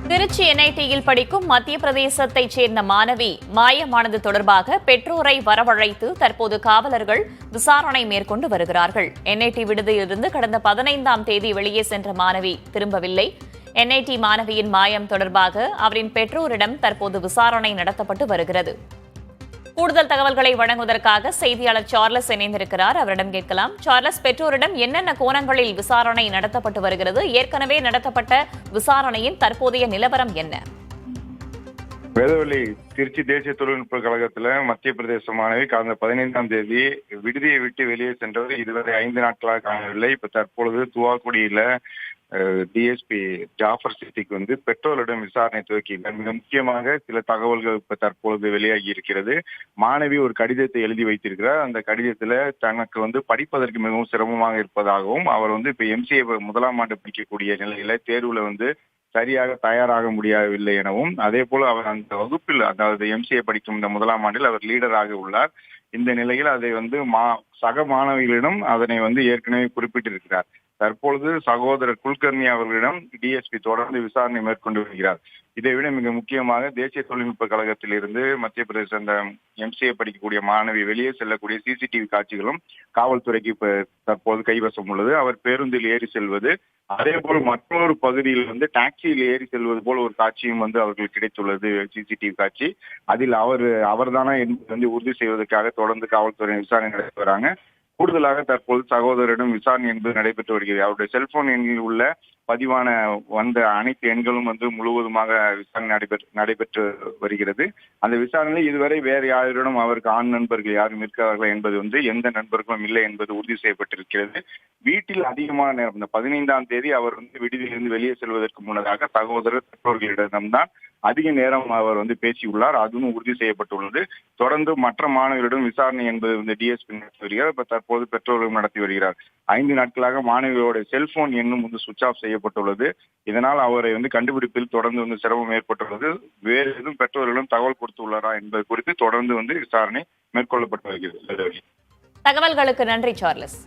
திருச்சி என்ஐடியில் படிக்கும் மத்திய பிரதேசத்தைச் சேர்ந்த மாணவி மாயமானது தொடர்பாக பெற்றோரை வரவழைத்து தற்போது காவலர்கள் விசாரணை மேற்கொண்டு வருகிறார்கள். என்ஐடி விடுதியிலிருந்து கடந்த 15ஆம் தேதி வெளியே சென்ற மாணவி திரும்பவில்லை. என்ஐடி மாணவியின் மாயம் தொடர்பாக அவரின் பெற்றோரிடம் தற்போது விசாரணை நடத்தப்பட்டு வருகிறது. கூடுதல் தகவல்களை வழங்குவதற்காக செய்தியாளர் சார்லஸ் இணைந்திருக்கிறார். அவரிடம் கேட்கலாம். சார்லஸ், பெற்றோரிடம் என்னென்ன கோணங்களில் விசாரணை நடத்தப்பட்டு வருகிறது? ஏற்கனவே நடத்தப்பட்ட விசாரணையின் தற்போதைய நிலவரம் என்ன? வேதவள்ளி, திருச்சி தேசிய தொழில்நுட்ப கழகத்துல மத்திய பிரதேச மாணவி கடந்த 15ஆம் தேதி விடுதியை விட்டு வெளியே சென்றவர் இதுவரை 5 நாட்களாக காணவில்லை. இப்ப தற்பொழுது துவாக்குடியில டிஎஸ்பி ஜாஃபர் சித்திக் பெற்றோரிடம் விசாரணை துவக்கியிருக்கார். மிக முக்கியமாக சில தகவல்கள் இப்ப தற்பொழுது வெளியாகி இருக்கிறது. மாணவி ஒரு கடிதத்தை எழுதி வைத்திருக்கிறார். அந்த கடிதத்துல தனக்கு படிப்பதற்கு மிகவும் சிரமமாக இருப்பதாகவும், அவர் இப்ப எம்சிஏ முதலாம் ஆண்டு படிக்கக்கூடிய நிலையில தேர்வுல சரியாக தயாராக முடியவில்லை எனவும், அதே போல அவர் அந்த வகுப்பில், அதாவது எம்சிஏ படிக்கும் இந்த முதலாம் ஆண்டில் அவர் லீடராக உள்ளார். இந்த நிலையில் அதை சக மாணவிகளிடம் அதனை ஏற்கனவே குறிப்பிட்டிருக்கிறார். தற்பொழுது சகோதரர் குல்கர்னி அவர்களிடம் டிஎஸ்பி தொடர்ந்து விசாரணை மேற்கொண்டு வருகிறார். இதைவிட மிக முக்கியமாக தேசிய தொழில்நுட்ப கழகத்தில் இருந்து மத்திய பிரதேச அந்த எம்சிஏ படிக்கக்கூடிய மாணவி வெளியே செல்லக்கூடிய சிசிடிவி காட்சிகளும் காவல்துறைக்கு தற்போது கைவசம் உள்ளது. அவர் பேருந்தில் ஏறி செல்வது, அதே போல் மற்றொரு பகுதியில் டாக்ஸியில் ஏறி செல்வது போல் ஒரு காட்சியும் அவர்களுக்கு கிடைத்துள்ளது, சிசிடிவி காட்சி. அதில் அவர்தானா என்பது உறுதி செய்வதற்காக தொடர்ந்து காவல்துறை விசாரணை நடத்தி வராங்க. கூடுதலாக தற்போது சகோதரரிடம் விசாரணை என்பது நடைபெற்று வருகிறது. அவருடைய செல்போன் எண்ணில் உள்ள பதிவான வந்த அனைத்து எண்களும் முழுவதுமாக விசாரணை நடைபெற்று வருகிறது. அந்த விசாரணையில் இதுவரை வேறு யாரிடம் அவருக்கு ஆண் நண்பர்கள் யாரும் இருக்கிறார்கள் என்பது எந்த நண்பர்களும் இல்லை என்பது உறுதி செய்யப்பட்டிருக்கிறது. வீட்டில் அதிகமான நேரம், இந்த 15ஆம் தேதி அவர் விடுதியிலிருந்து வெளியே செல்வதற்கு முன்னதாக சகோதரர் பெற்றோர்களிடம்தான் அதிக நேரம் அவர் பேசியுள்ளார். அதுவும் உறுதி செய்யப்பட்டுள்ளது. தொடர்ந்து மற்ற மாணவர்களிடம் விசாரணை என்பது டிஎஸ்பி நடத்தி வருகிறார். இப்ப தற்போது பெற்றோர்களும் நடத்தி வருகிறார். 5 நாட்களாக மாணவியோட செல்போன் எண்ணும் சுவிட்ச் ஆஃப் செய்யப்பட்டுள்ளது. இதனால் அவரை கண்டுபிடிப்பில் தொடர்ந்து சிரமம் ஏற்பட்டுள்ளது. வேறு எதுவும் பெற்றோர்களும் தகவல் கொடுத்துள்ளாரா என்பது குறித்து தொடர்ந்து விசாரணை மேற்கொள்ளப்பட்டு வருகிறது. தகவல்களுக்கு நன்றி சார்லஸ்.